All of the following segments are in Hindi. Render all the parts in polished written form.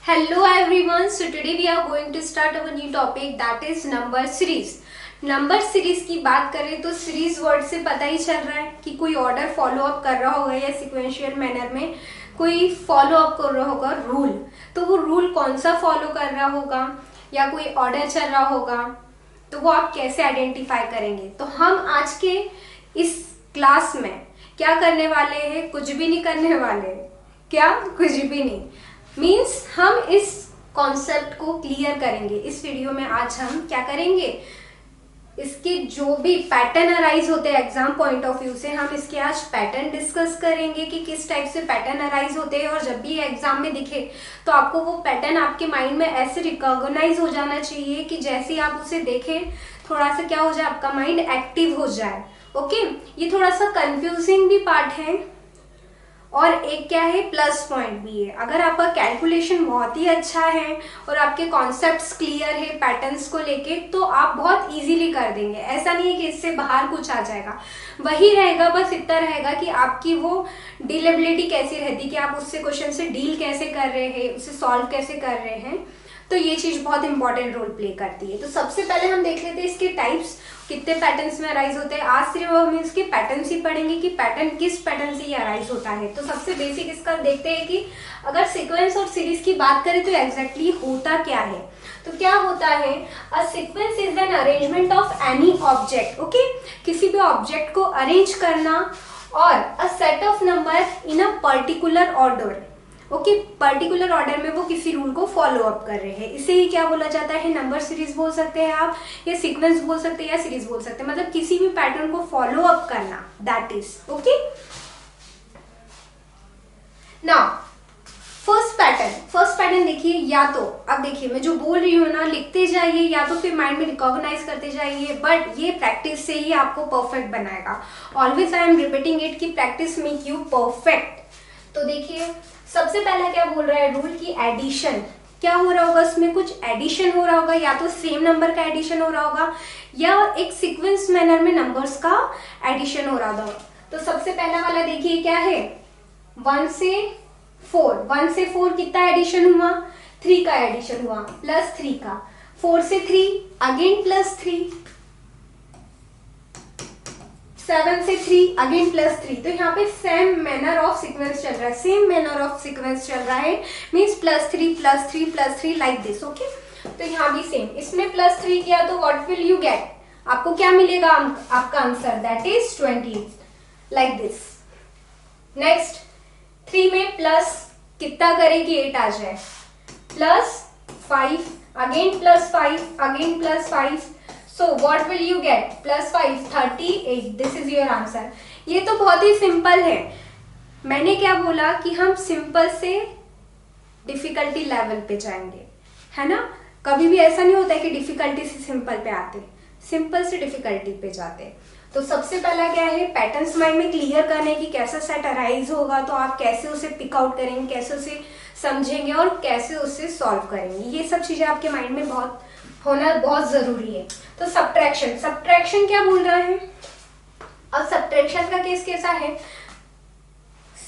Hello everyone. So today we are going to start our new topic that is number series. Number series की बात करें तो सीरीज वर्ड से पता ही चल रहा है कि कोई ऑर्डर फॉलो अप कर रहा होगा या सिक्वेंशियल मैनर में कोई फॉलो अप कर रहा होगा रूल। तो वो रूल कौन सा फॉलो कर रहा होगा या कोई ऑर्डर चल रहा होगा तो वो आप कैसे आइडेंटिफाई करेंगे। तो हम आज के इस क्लास में क्या करने वाले हैं, कुछ भी नहीं करने वाले। क्या? कुछ भी नहीं मीन्स हम इस कॉन्सेप्ट को क्लियर करेंगे। इस वीडियो में आज हम क्या करेंगे, इसके जो भी पैटर्न अराइज होते हैं एग्जाम पॉइंट ऑफ व्यू से, हम इसके आज पैटर्न डिस्कस करेंगे कि किस टाइप से पैटर्न अराइज होते हैं। और जब भी एग्जाम में दिखे तो आपको वो पैटर्न आपके माइंड में ऐसे रिकॉग्नाइज हो जाना चाहिए कि जैसे ही आप उसे देखें थोड़ा सा क्या हो जाए, आपका माइंड एक्टिव हो जाए। ओके, ये थोड़ा सा कंफ्यूजिंग भी पार्ट है और एक क्या है, प्लस पॉइंट भी है। अगर आपका कैलकुलेशन बहुत ही अच्छा है और आपके कॉन्सेप्ट्स क्लियर है पैटर्न्स को लेके तो आप बहुत इजीली कर देंगे। ऐसा नहीं है कि इससे बाहर कुछ आ जाएगा, वही रहेगा, बस इतना रहेगा कि आपकी वो डीलेबिलिटी कैसी रहती, कि आप उससे क्वेश्चन से डील कैसे कर रहे हैं, उसे सॉल्व कैसे कर रहे हैं। तो ये चीज बहुत इंपॉर्टेंट रोल प्ले करती है। तो सबसे पहले हम देख लेते हैं इसके टाइप्स, कितने पैटर्न्स में अराइज होते हैं। आज सिर्फ हम इसके पैटर्न्स ही पढ़ेंगे कि पैटर्न किस पैटर्न से ये अराइज होता है। तो सबसे बेसिक इसका देखते हैं कि अगर सीक्वेंस और सीरीज की बात करें तो एग्जैक्टली होता क्या है। तो क्या होता है, a sequence is an arrangement of any object. Okay, किसी भी ऑब्जेक्ट को अरेंज करना और a set of number in a particular order. Okay, particular order में वो किसी रूल को फॉलो अप कर रहे हैं, इसे ही क्या बोला जाता है, नंबर सीरीज बोल सकते हैं आप, या सीक्वेंस बोल सकते हैं या सीरीज बोल सकते हैं। मतलब किसी भी पैटर्न को फॉलो अप करना, that is okay. Now first pattern देखिए, या तो अब देखिए मैं जो बोल रही हूँ ना, लिखते जाइए या तो फिर माइंड में रिकॉग्नाइज करते जाइए, बट ये प्रैक्टिस से ही आपको परफेक्ट बनाएगा। Always I am repeating it कि प्रैक्टिस मेक यू परफेक्ट। तो देखिए सबसे पहला क्या बोल रहा है रूल की एडिशन। क्या हो रहा होगा, उसमें कुछ एडिशन हो रहा होगा, या तो सेम नंबर का एडिशन हो रहा होगा या एक सीक्वेंस मैनर में नंबर्स का एडिशन हो रहा होगा। तो सबसे पहला वाला देखिए क्या है, 1 से 4 कितना एडिशन हुआ, 3 का एडिशन हुआ प्लस 3 का, 4 से 3 अगेन प्लस 3, 7 से 3 अगेन प्लस 3। तो यहाँ पे सेम मैनर ऑफ सीक्वेंस चल रहा है, means plus 3 plus 3 plus 3 like this. Okay, तो यहाँ भी सेम, इसमें प्लस 3 किया तो व्हाट विल यू गेट, आपको क्या मिलेगा, आपका answer that is 20 like this. Next 3 में प्लस कितना करेगी, 8 आ जाए, plus 5 again plus 5 again plus 5, so what will you get, plus 5 38, this is your answer। ये तो बहुत ही सिंपल है। मैंने क्या बोला कि हम सिंपल से डिफिकल्टी लेवल पे जाएंगे, है ना। कभी भी ऐसा नहीं होता है कि डिफिकल्टी से सिंपल पे आते, सिंपल से डिफिकल्टी पे जाते। तो सबसे पहला क्या है, पैटर्न्स माइंड में क्लियर करने की, कैसा सेट अराइज होगा तो आप कैसे उसे पिक आउट करेंगे, कैसे उसे समझेंगे और कैसे उसे सॉल्व करेंगे। ये सब चीजें आपके माइंड में बहुत होना बहुत जरूरी है। तो सब्ट्रैक्शन क्या बोल रहा है, अब सब्ट्रैक्शन का केस कैसा है,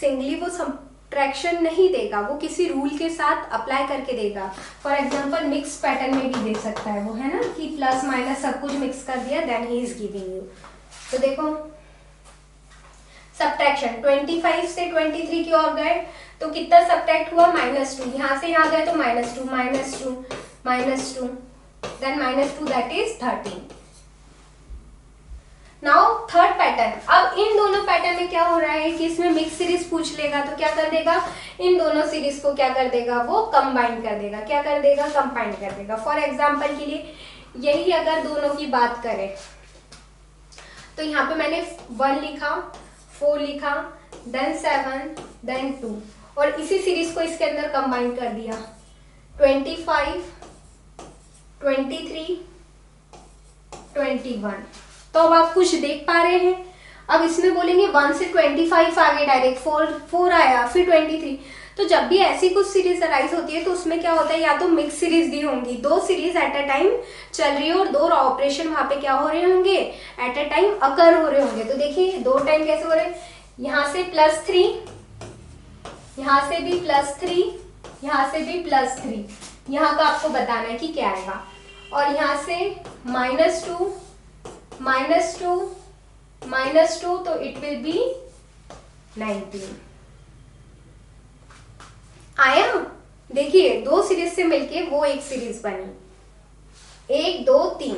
सिंगली वो सब्ट्रैक्शन नहीं देगा, वो किसी रूल के साथ अप्लाई करके देगा। फॉर एग्जांपल मिक्स पैटर्न में भी दे सकता है वो, है ना, कि प्लस माइनस सब कुछ मिक्स कर दिया then he is giving you. तो देखो सब्ट्रैक्शन 25 से 23 की ओर गए तो कितना सब्ट्रैक्ट हुआ, -2, यहाँ से यहाँ गए तो -2 then -2 that is 13। Now third pattern, अब इन दोनों पैटर्न में क्या हो रहा है कि इसमें मिक्स सीरीज पूछ लेगा तो क्या कर देगा, इन दोनों सीरीज को क्या कर देगा, वो कंबाइन कर देगा। क्या कर देगा, कंबाइन कर देगा। फॉर एग्जांपल के लिए यही अगर दोनों की बात करें तो यहाँ पे मैंने 1 लिखा, 4 लिखा, देन 7 देन 2 और इसी सीरीज को इसके अंदर कंबाइन कर दिया, 25 23 21। तो अब आप कुछ देख पा रहे हैं। अब इसमें बोलेंगे 1 से 25 आगे डायरेक्ट 4 आया, फिर 23। तो जब भी ऐसी कुछ सीरीज अराइज होती है तो उसमें क्या होता है, या तो मिक्स सीरीज दी होंगी, 2 सीरीज एट अ टाइम चल रही है और 2 ऑपरेशन वहां पे क्या हो रहे होंगे, एट अ टाइम अकर हो रहे होंगे। तो देखिए 2 टाइम कैसे हो रहे हैं, यहाँ से +3, यहाँ से भी +3 यहाँ से भी +3, यहाँ का आपको बताना है कि क्या आएगा। और यहाँ से -2 -2 -2, तो इट विल बी 19। आया? देखिए 2 सीरीज से मिलके वो एक सीरीज बनी, 1 2 3।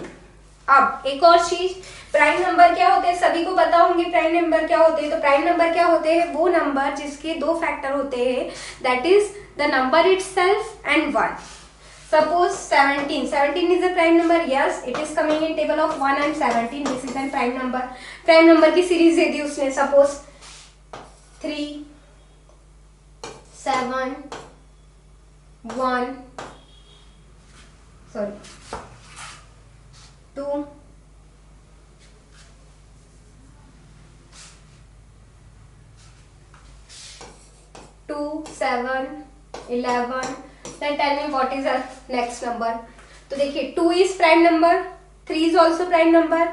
अब एक और चीज, प्राइम नंबर क्या होते हैं, सभी को पता होंगे प्राइम नंबर क्या होते हैं। तो प्राइम नंबर क्या होते हैं, वो नंबर जिसके 2 फैक्टर होते हैं, that is the number itself and 1। Suppose 17 is a prime number, yes it is coming in table of 1 and 17, this is a prime number। Prime number की सीरीज दे दी उसने, suppose 3 7 1 2 2 7 11। Then tell me what is the next number। तो देखिए 2 is prime number, 3 is also prime number,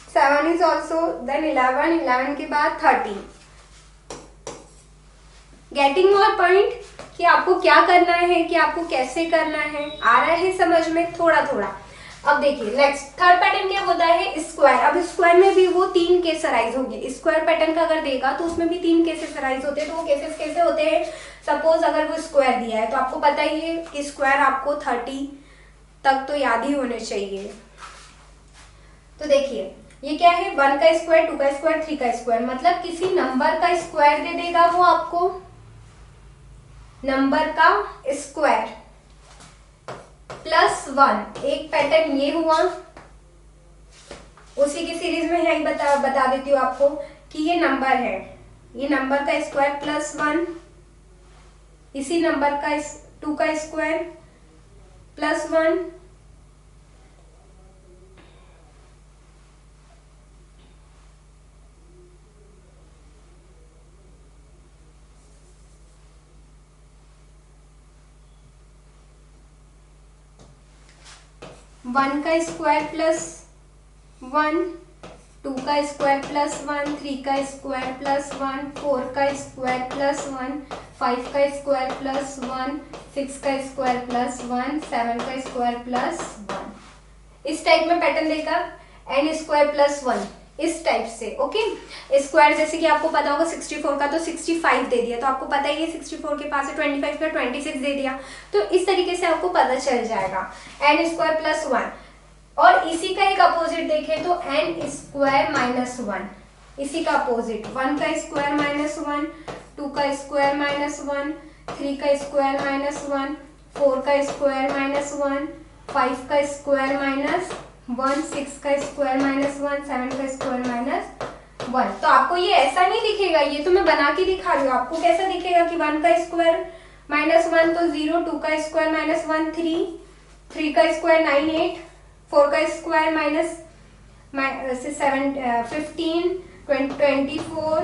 7 is also, then 11 के बाद 13। गेटिंग मोर पॉइंट कि आपको क्या करना है, कि आपको कैसे करना है, आ रहा है समझ में थोड़ा थोड़ा। अब देखिए नेक्स्ट थर्ड पैटर्न क्या होता है, स्क्वायर। अब स्क्वायर में भी वो 3 केस अराइज होंगे। स्क्वायर पैटर्न का अगर देगा तो उसमें भी 3 केसेस अराइज होते हैं। तो वो केसेस कैसे होते हैं, सपोज अगर वो स्क्वायर दिया है तो आपको पता ही है कि स्क्वायर आपको 30 तक तो याद ही होने चाहिए। तो देखिए ये क्या है, 1 का स्क्वायर, 2 का स्क्वायर, 3 का स्क्वायर, मतलब किसी नंबर का स्क्वायर दे देगा वो आपको, नंबर का स्क्वायर +1। एक पैटर्न ये हुआ, उसी की सीरीज में यही बता देती हूँ आपको कि ये नंबर है, ये नंबर का स्क्वायर +1, इसी नंबर का 2 का स्क्वायर +1, वन का स्क्वायर +1, 2 का स्क्वायर +1, 3 का स्क्वायर +1, 4 का स्क्वायर +1, 5 का स्क्वायर +1, 6 का स्क्वायर +1, 7 का स्क्वायर +1। इस टाइप में पैटर्न देगा, n स्क्वायर +1 इस टाइप से। ओके, स्क्वायर जैसे कि आपको पता होगा 64 का तो 65 दे दिया, तो आपको पता ही है 64 के पास है 25 का 26 दे दिया। तो इस तरीके से आपको पता चल जाएगा n स्क्वायर +1। और इसी का एक अपोजिट देखें तो n स्क्वायर -1, इसी का अपोजिट 1 का स्क्वायर -1, 2 का स्क्वायर -1, 3 का स्क्वायर -1, 4 का स्क्वायर -1, 5 का स्क्वायर -1, 6 का स्क्वायर -1, 7 का स्क्वायर -1। तो आपको ये ऐसा नहीं दिखेगा, ये तो मैं बना के दिखा रही हूँ। आपको कैसा दिखेगा कि 1 का स्क्वायर -1 तो 0, 2 का स्क्वायर -1 3 का स्क्वायर 9 8, 4 का स्क्वायर -7 15 24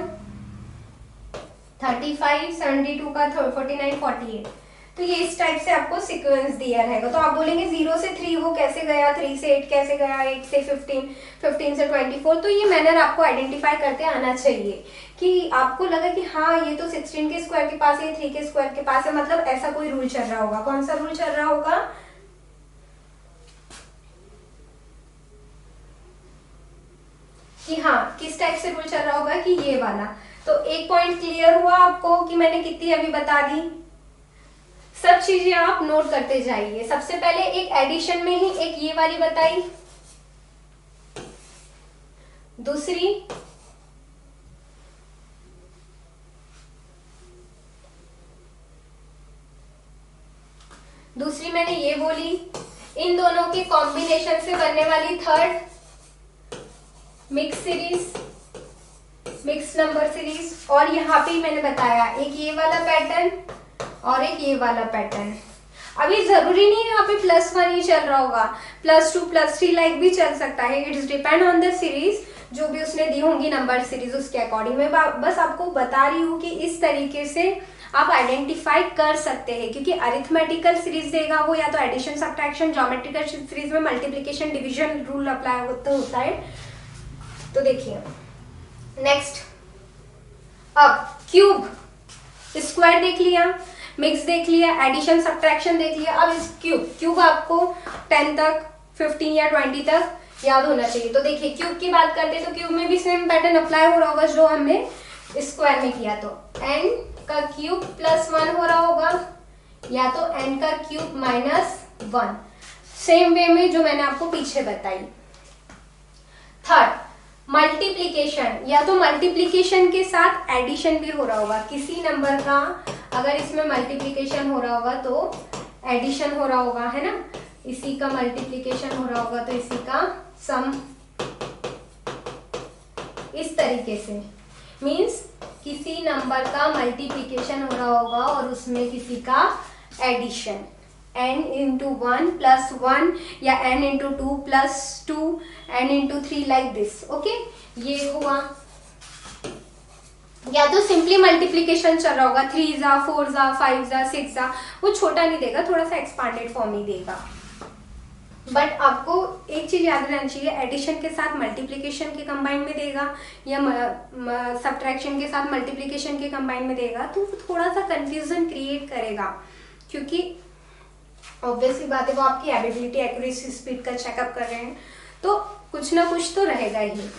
35 72 का 49 48। तो ये इस टाइप से आपको सीक्वेंस दिया रहेगा। तो आप बोलेंगे 0 से 3 वो कैसे गया, 3 से 8 कैसे गया, 8 से 15, 15 से 24। तो ये मैनर आपको आइडेंटिफाई करते आना चाहिए कि आपको लगा कि हाँ ये तो 16 के स्क्वायर के पास है, 3 के स्क्वायर के पास है, मतलब ऐसा कोई रूल चल रहा होगा। कौन सा रूल चल रहा होगा, कि हाँ किस टाइप से रूल चल रहा होगा, कि ये वाला। तो एक पॉइंट क्लियर हुआ आपको कि मैंने कितनी अभी बता दी। सब चीजें आप नोट करते जाइए। सबसे पहले एक एडिशन में ही एक ये वाली बताई, दूसरी मैंने ये बोली, इन दोनों के कॉम्बिनेशन से बनने वाली third mix series, mix number series. और यहाँ पे मैंने बताया एक ये वाला पैटर्न और एक ये वाला पैटर्न। अभी जरूरी नहीं है यहाँ पे +1 ही चल रहा होगा, +2 +3 लाइक भी चल सकता है। It's depend on the series, जो भी उसने दी होंगी नंबर सीरीज उसके अकॉर्डिंग। मैं बस आपको बता रही हूँ कि इस तरीके से आप आइडेंटिफाई कर सकते हैं, क्योंकि अरिथमेटिकल सीरीज देगा वो, या तो एडिशन सब्ट्रैक्शन, ज्योमेट्रिकल सीरीज में मल्टीप्लिकेशन डिवीजन रूल अप्लाई होता है। तो देखिए नेक्स्ट, अब क्यूब, स्क्वायर देख लिया, मिक्स देख लिया, एडिशन सब्ट्रैक्शन देख लिया। अब इस क्यूब आपको 10 तक 15 या 20 तक याद होना चाहिए। तो देखिए क्यूब की बात करते हैं तो क्यूब में भी सेम पैटर्न अप्लाई हो रहा होगा जो हमने स्क्वायर में किया। तो n का क्यूब प्लस 1 हो रहा होगा या तो n का क्यूब माइनस 1, सेम वे में जो मैंने आपको पीछे बताई। थर्ड, मल्टीप्लीकेशन, या तो मल्टीप्लीकेशन के साथ एडिशन भी हो रहा होगा। किसी नंबर का अगर इसमें मल्टीप्लीकेशन हो रहा होगा तो एडिशन हो रहा होगा, है ना। इसी का मल्टीप्लीकेशन हो रहा होगा तो इसी का सम, इस तरीके से। मीन्स किसी नंबर का मल्टीप्लीकेशन हो रहा होगा और उसमें किसी का एडिशन, n इंटू 1 प्लस 1 या n into 2 plus 2, n into 3 like this. Okay, ये हुआ। या तो सिंपली मल्टीप्लीकेशन चल रहा होगा, 3 जा 4 जा 5 जा 6 जा, वो छोटा नहीं देगा, थोड़ा सा एक्सपांडेड फॉर्म ही देगा। बट आपको एक चीज याद रहना चाहिए, एडिशन के साथ मल्टीप्लिकेशन के कंबाइन में देगा या सब्ट्रैक्शन के साथ मल्टीप्लिकेशन के कंबाइन में देगा तो थोड़ा सा कंफ्यूजन क्रिएट करेगा, क्योंकि ऑब्वियसली बात है वो आपकी एबिलिटी, एक्यूरेसी, स्पीड का चेकअप कर रहे हैं तो कुछ ना कुछ तो रहेगा ही।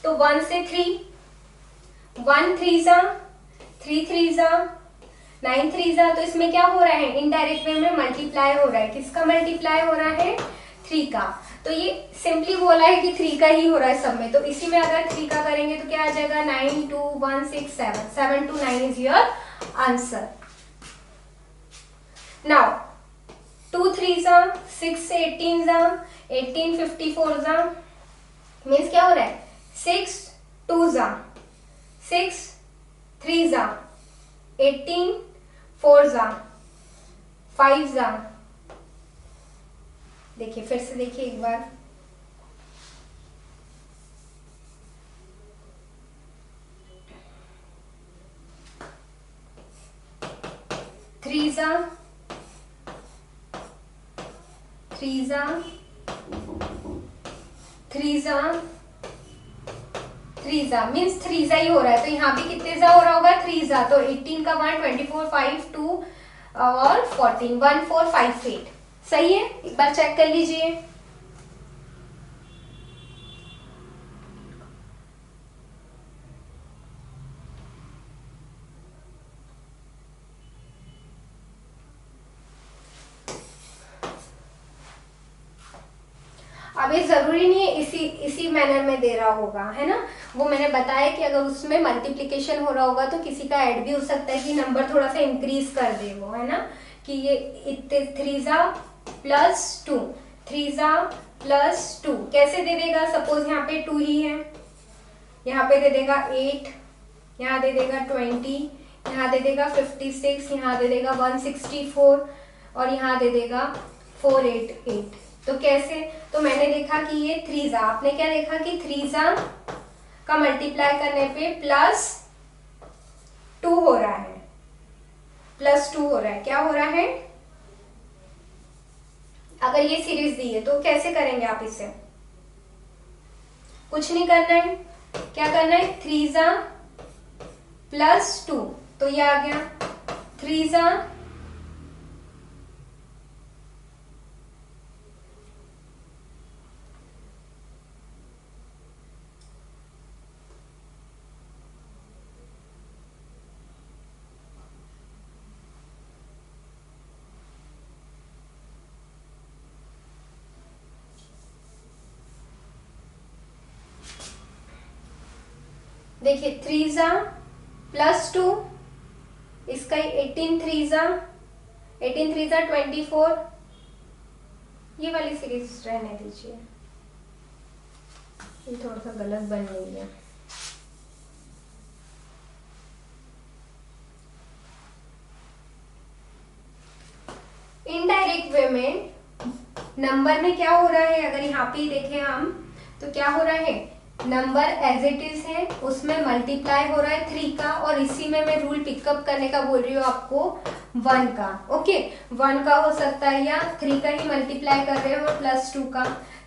तो 1 से 3, 1 3 जा 3 3 जा 9 3 जा, तो इसमें क्या हो रहा है, इनडायरेक्ट वे में मल्टीप्लाई हो रहा है। किसका मल्टीप्लाई हो रहा है, 3 का। तो ये सिंपली बोला है कि 3 का ही हो रहा है सब में, तो इसी में अगर 3 का करेंगे तो क्या आ जाएगा, 9 2 1 6 7, 7 to 9 is your answer. Now 2 3 जा 6 से 18 जा 18 54 जा, मीन्स क्या हो रहा है, 6 2 जा 6 3 जा 18 4 जा 5 जा। देखिए फिर से देखिए एक बार, 3 जा 3 जा 3 जा 3 जा, मीन्स 3 जा ही हो रहा है। तो यहाँ भी कितने जा हो रहा होगा, 3 जा। तो 18 का 1 24 5 2 और 14 1 4 5 8, सही है। एक बार चेक कर लीजिए। अब ये जरूरी नहीं है इसी मैनर में दे रहा होगा, है ना। वो मैंने बताया कि अगर उसमें मल्टीप्लिकेशन हो रहा होगा तो किसी का ऐड भी हो सकता है कि नंबर थोड़ा सा इंक्रीज कर दे वो, है ना, कि ये इतने 3 जा प्लस 2 3 जा प्लस 2 कैसे दे देगा। सपोज यहाँ पे 2 ही है, यहाँ पे दे देगा 8, यहाँ दे देगा 20, यहाँ दे देगा 56, यहाँ दे देगा 164 और यहाँ दे देगा 488। तो कैसे, तो मैंने देखा कि ये 3 जा, आपने क्या देखा कि 3 जा का मल्टीप्लाई करने पे प्लस 2 हो रहा है, प्लस 2 हो रहा है। क्या हो रहा है, अगर ये सीरीज दी है तो कैसे करेंगे आप इसे, कुछ नहीं करना है, क्या करना है, 3 जा प्लस 2, तो ये आ गया 3 जा देखिए 3 जा प्लस 2, इसका 18 3 जा 24, ये वाली सीरीज रहने दीजिए, ये थोड़ा सा गलत बन रही है। इनडायरेक्ट वे में नंबर में क्या हो रहा है, अगर यहाँ पे देखें हम तो क्या हो रहा है, नंबर एज इट इज है उसमें मल्टीप्लाई हो रहा है 3 का, और इसी में मैं रूल पिकअप करने का बोल रही हूँ आपको 1 का। ओके, 1 का हो सकता है या 3 का ही मल्टीप्लाई कर रहे हो प्लस 2 का,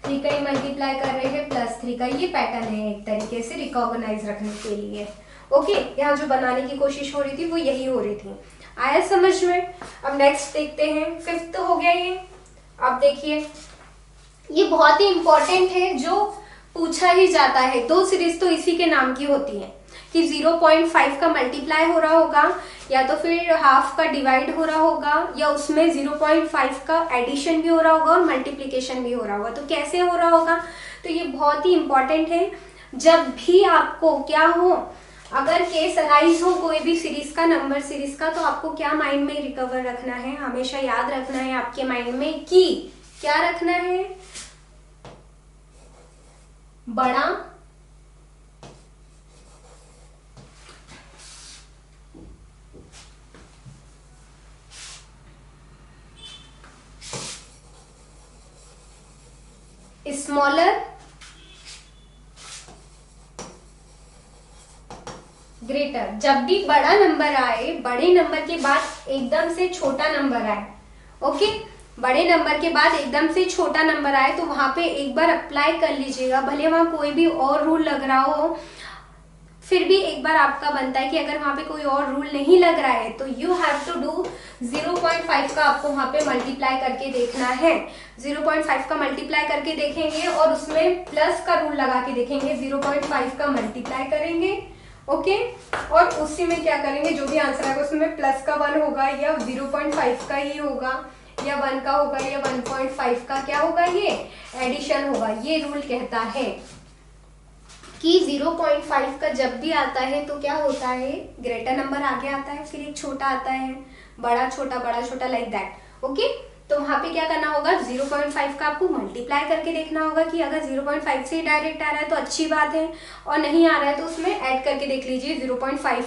3 का ही मल्टीप्लाई कर रहे हैं प्लस 3 का। ये पैटर्न है एक तरीके से रिकॉग्नाइज रखने के लिए। ओके, यहाँ जो बनाने की कोशिश हो रही थी वो यही हो रही थी। आया समझ में। अब नेक्स्ट देखते हैं, फिफ्थ हो गया ये। अब देखिए ये बहुत ही इंपॉर्टेंट है, जो पूछा ही जाता है। दो सीरीज तो इसी के नाम की होती है कि 0.5 का मल्टीप्लाई हो रहा होगा, या तो फिर हाफ का डिवाइड हो रहा होगा, या उसमें 0.5 का एडिशन भी हो रहा होगा और मल्टीप्लिकेशन भी हो रहा होगा। तो कैसे हो रहा होगा, तो ये बहुत ही इंपॉर्टेंट है। जब भी आपको क्या हो, अगर केस अराइज हो कोई भी सीरीज का, नंबर सीरीज का, तो आपको क्या माइंड में रिकवर रखना है, हमेशा याद रखना है आपके माइंड में कि क्या रखना है, बड़ा स्मॉलर ग्रेटर। जब भी बड़ा नंबर आए, बड़े नंबर के बाद एकदम से छोटा नंबर आए, ओके, बड़े नंबर के बाद एकदम से छोटा नंबर आए, तो वहां पे एक बार अप्लाई कर लीजिएगा। भले वहां कोई भी और रूल लग रहा हो, फिर भी एक बार आपका बनता है कि अगर वहां पे कोई और रूल नहीं लग रहा है तो यू हैव टू डू 0.5 का आपको वहां पे मल्टीप्लाई करके देखना है। 0.5 का मल्टीप्लाई करके देखेंगे और उसमें प्लस का रूल लगा के देखेंगे। 0.5 का मल्टीप्लाई करेंगे, ओके, और उसी में क्या करेंगे, जो भी आंसर आएगा उसमें प्लस का 1 होगा या 0.5 का ही होगा या 1 का होगा या 1.5 का क्या होगा, ये एडिशन होगा। ये रूल कहता है कि 0.5 का जब भी आता है तो क्या होता है, ग्रेटर नंबर आगे आता है, फिर एक छोटा आता है, बड़ा छोटा लाइक दैट, ओके। तो वहां पे क्या करना होगा, 0.5 का आपको मल्टीप्लाई करके देखना होगा कि अगर 0.5 से डायरेक्ट आ रहा है तो अच्छी बात है, और नहीं आ रहा है तो उसमें ऐड करके देख लीजिए 0.5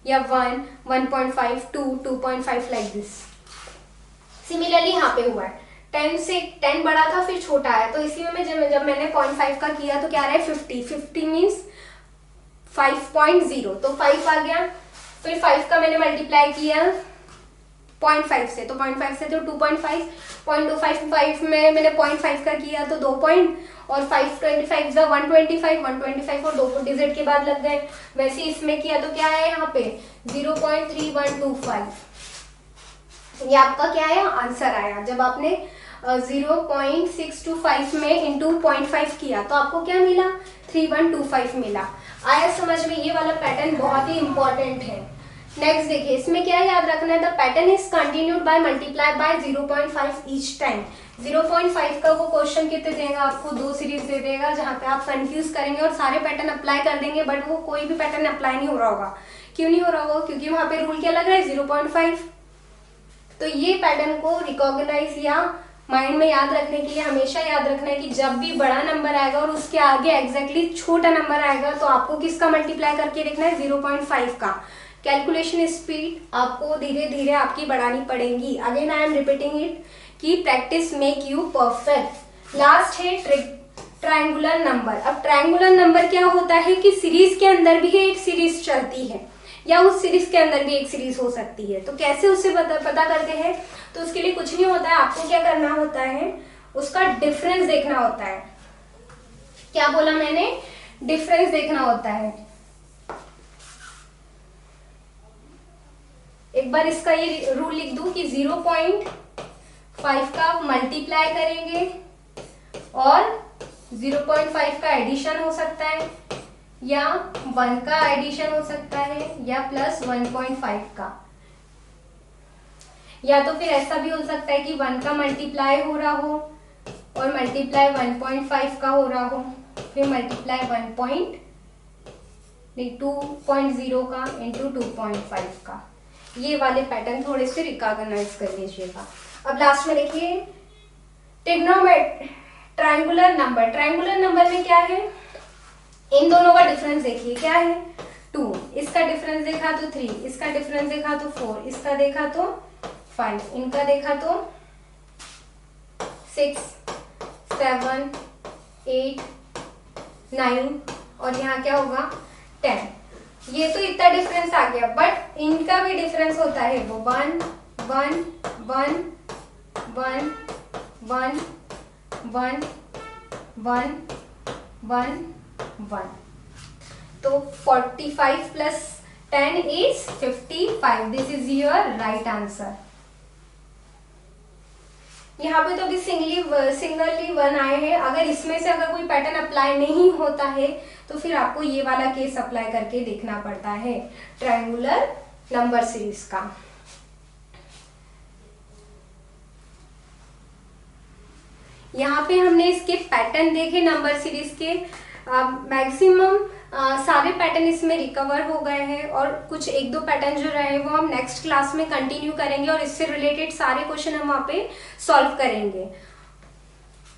या 1, 1.5, 2, 2.5 लाइक दिस। सिमिलरली यहाँ पे हुआ है 10 से 10 बड़ा था फिर छोटा आया, तो इसी में जब मैंने 0.5 का किया तो क्या रहा है 50 मीन्स 5.0, तो 5 आ गया। फिर 5 का मैंने मल्टीप्लाई किया 0.5 से, तो 0.5 से तो 2.5, 0.25 में मैंने 0.5 का किया तो 2 पॉइंट, और 525 जा 125 और 2 डिजिट के बाद लग गए। वैसे इसमें किया तो क्या है यहाँ पे 0.3125, ये आपका क्या है आंसर आया। जब आपने 0.625 में इंटू 0.5 किया तो आपको क्या मिला, 3125 मिला। आया समझ में, ये वाला पैटर्न बहुत ही इंपॉर्टेंट है। नेक्स्ट देखिए, इसमें क्या याद रखना है, the pattern is continued by multiply by 0.5 each time. 0.5 का वो क्वेश्चन कितने देगा आपको, 2 सीरीज दे देगा, जहां पे आप कंफ्यूज करेंगे और सारे पैटर्न अप्लाई कर देंगे, बट वो कोई भी पैटर्न अप्लाई नहीं हो रहा होगा। क्यों नहीं हो रहा होगा, क्योंकि वहां पे रूल क्या लग रहा है 0.5। तो ये पैटर्न को रिकॉग्नाइज या माइंड में याद रखने के लिए हमेशा याद रखना है कि जब भी बड़ा नंबर आएगा और उसके आगे एग्जैक्टली छोटा नंबर आएगा तो आपको किसका मल्टीप्लाई करके देखना है, 0.5 का। कैलकुलेशन स्पीड आपको धीरे धीरे आपकी बढ़ानी पड़ेगी। Again I am repeating it कि practice make you perfect. Last है ट्रायंगुलर नंबर। अब ट्रायंगुलर नंबर क्या होता है कि सीरीज के अंदर भी एक सीरीज चलती है या उस सीरीज के अंदर भी एक सीरीज हो सकती है। तो कैसे उससे पता करते हैं, तो उसके लिए कुछ नहीं होता है, आपको क्या करना होता है, उसका डिफरेंस देखना होता है। क्या बोला मैंने, डिफरेंस देखना होता है। एक बार इसका ये रूल लिख दूं कि 0.5 का मल्टीप्लाई करेंगे और 0.5 का एडिशन हो सकता है, या 1 का एडिशन हो सकता है, या प्लस 1.5 का, या तो फिर ऐसा भी हो सकता है कि 1 का मल्टीप्लाई हो रहा हो और मल्टीप्लाई 1.5 का हो रहा हो, फिर मल्टीप्लाई 2.0 का इंटू 2.5 का। ये वाले पैटर्न थोड़े से रिकॉग्नाइज कर लीजिएगा। अब लास्ट में देखिए ट्रायंगुलर नंबर। ट्रायंगुलर नंबर में क्या है, इन दोनों का डिफरेंस देखिए, क्या है 2, इसका डिफरेंस देखा तो 3, इसका डिफरेंस देखा तो 4, इसका देखा तो 5, इनका देखा तो 6, 7, 8, 9 और यहाँ क्या होगा 10। ये तो इतना डिफरेंस आ गया, बट इनका भी डिफरेंस होता है, वो 1 1 1 1 1 1 1 1 1। तो 45 plus 10 is 55. This is your right answer. यहाँ पे तो अभी सिंगली 1 आए हैं। अगर इसमें से अगर कोई पैटर्न अप्लाई नहीं होता है तो फिर आपको ये वाला केस अप्लाई करके देखना पड़ता है ट्रायंगुलर नंबर सीरीज का। यहाँ पे हमने इसके पैटर्न देखे नंबर सीरीज के। मैक्सिमम सारे पैटर्न इसमें रिकवर हो गए हैं और कुछ एक दो पैटर्न जो रहे वो हम नेक्स्ट क्लास में कंटिन्यू करेंगे और इससे रिलेटेड सारे क्वेश्चन हम वहाँ पे सॉल्व करेंगे।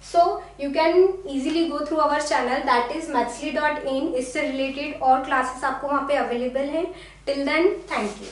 So you can easily go through our channel that is mathsly.in। इससे रिलेटेड और क्लासेस आपको वहाँ पे अवेलेबल हैं। Till then thank you.